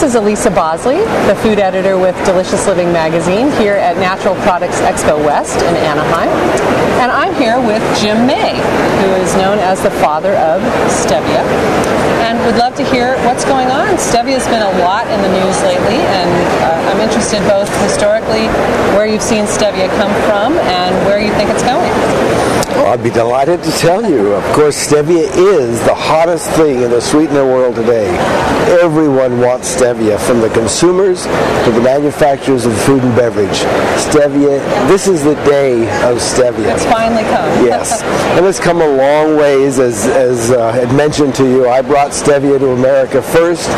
is Elisa Bosley, the food editor with Delicious Living magazine here at Natural Products Expo West in Anaheim. And I'm here with Jim May, who is known as the father of stevia. And would love to hear what's going on. Stevia has been a lot in the news lately, and I'm interested both historically where you've seen stevia come from and where you think it's going. Well, I'd be delighted to tell you. Of course, stevia is the hottest thing in the sweetener world today. Everyone wants stevia, from the consumers to the manufacturers of food and beverage. Stevia, this is the day of stevia. It's finally come. Yes, and it's come a long ways. As I had mentioned to you, I brought stevia to America first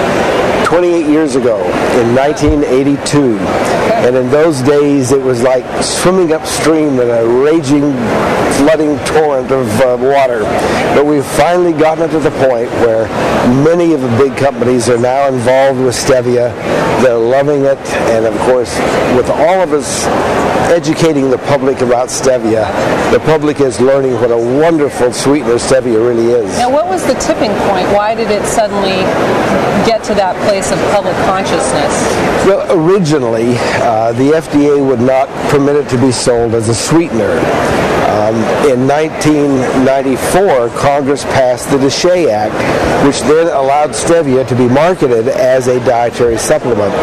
28 years ago in 1982. And in those days, it was like swimming upstream in a raging, flooding torrent of water. But we've finally gotten to the point where many of the big companies are now involved with stevia. They're loving it. And of course, with all of us educating the public about stevia, the public is learning what a wonderful sweetener stevia really is. Now, what was the tipping point? Why did it suddenly get to that place of public consciousness? Well, originally, the FDA would not permit it to be sold as a sweetener. In 1994, Congress passed the DSHEA Act, which then allowed stevia to be marketed as a dietary supplement.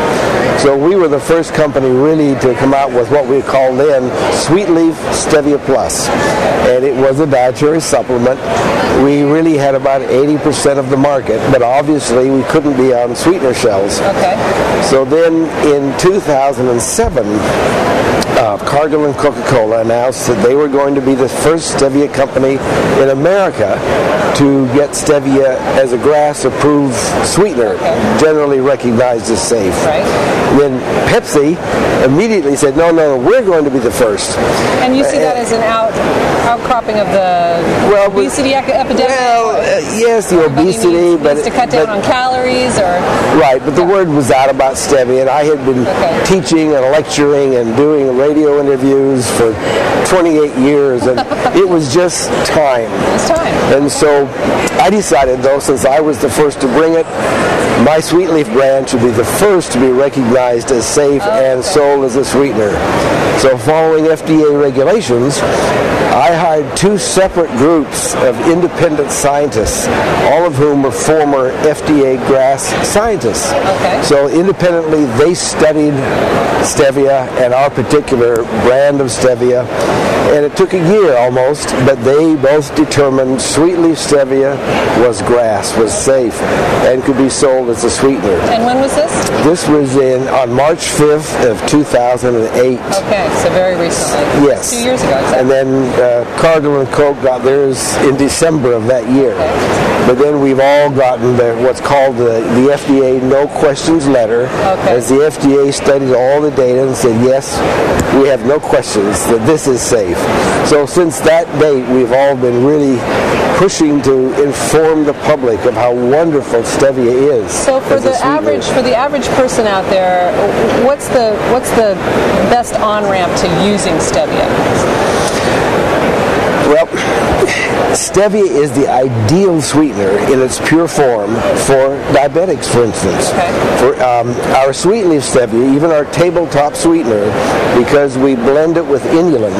So we were the first company really to come out with what we called then Sweet Leaf Stevia Plus. And it was a dietary supplement. We really had about 80% of the market, but obviously we couldn't be on sweetener shelves. Okay. So then in 2007, Cargill and Coca-Cola announced that they were going to be the first stevia company in America to get stevia as a GRAS-approved sweetener, generally recognized as safe. Right. Then Pepsi immediately said, no, we're going to be the first. And you see that as an outcropping of the obesity epidemic? Well, yes, the obesity, but to cut down on calories, or right. But the word was out about stevia, and I had been teaching and lecturing and doing radio interviews for 28 years, and it was just time. It's time. And so I decided, though, since I was the first to bring it, my Sweet Leaf brand should be the first to be recognized as safe and sold as a sweetener. So following FDA regulations, I hired two separate groups of independent scientists, all of whom were former FDA GRAS scientists. Okay. So independently, they studied stevia and our particular brand of stevia, and it took a year almost, but they both determined Sweet Leaf Stevia was GRAS, was safe, and could be sold as a sweetener. And when was this? This was on March 5th of 2008. Okay, so very recently. Yes. 2 years ago, exactly. And then Cargill and Coke got theirs in December of that year. Okay. But then we've all gotten what's called the FDA no questions letter, as the FDA studied all the data and said, yes, we have no questions that this is safe. So since that date, we've all been really pushing to inform the public of how wonderful stevia is. So for the average person out there, what's the best on-ramp to using stevia? Well, stevia is the ideal sweetener in its pure form for diabetics, for instance. Okay. For our Sweet Leaf stevia, even our tabletop sweetener, because we blend it with inulin,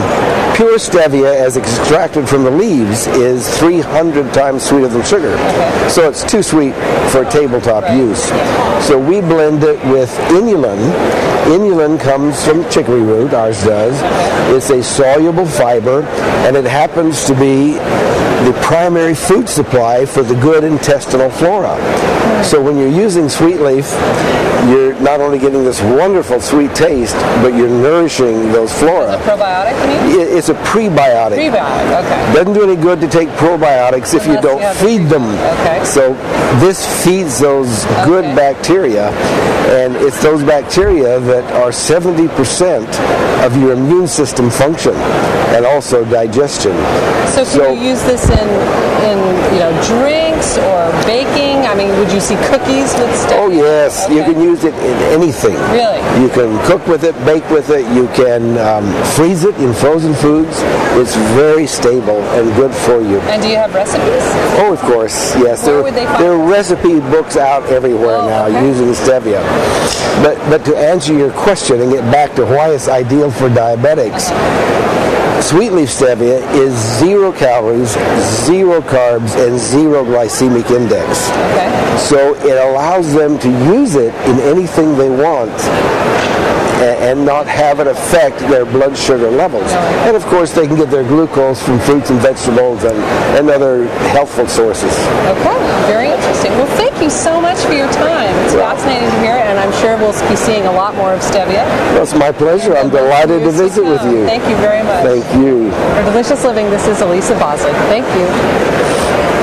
pure stevia, as extracted from the leaves, is 300 times sweeter than sugar. Okay. So it's too sweet for tabletop use. So we blend it with inulin. Inulin comes from chicory root, ours does. It's a soluble fiber, and it happens to be the primary food supply for the good intestinal flora. So when you're using Sweet Leaf, you're not only getting this wonderful sweet taste, but you're nourishing those flora. Is it a probiotic, you mean? It's a prebiotic. Prebiotic, okay. Doesn't do any good to take probiotics if you don't feed them. Okay. So this feeds those good bacteria, and it's those bacteria that are 70% of your immune system function, and also digestion. So can you use this this in drinks or baking? I mean, would you see cookies with stevia? Oh yes, Okay. you can use it in anything. Really? You can cook with it, bake with it. You can freeze it in frozen foods. It's very stable and good for you. And do you have recipes? Oh, of course, yes. Where would they find there are recipe books out everywhere now okay. using stevia. But to answer your question and get back to why it's ideal for diabetics, sweet leaf stevia is 0 calories, 0 carbs, and 0 glycemic index. Okay. So it allows them to use it in anything they want and not have it affect their blood sugar levels. And of course they can get their glucose from fruits and vegetables and other healthful sources. Okay, very interesting. Well, thank you so much for your time. It's fascinating to hear, and I'm sure we'll be seeing a lot more of stevia. Well, it's my pleasure. I'm delighted to visit with you. Thank you very much. Thank you. For Delicious Living, this is Elisa Bosley. Thank you.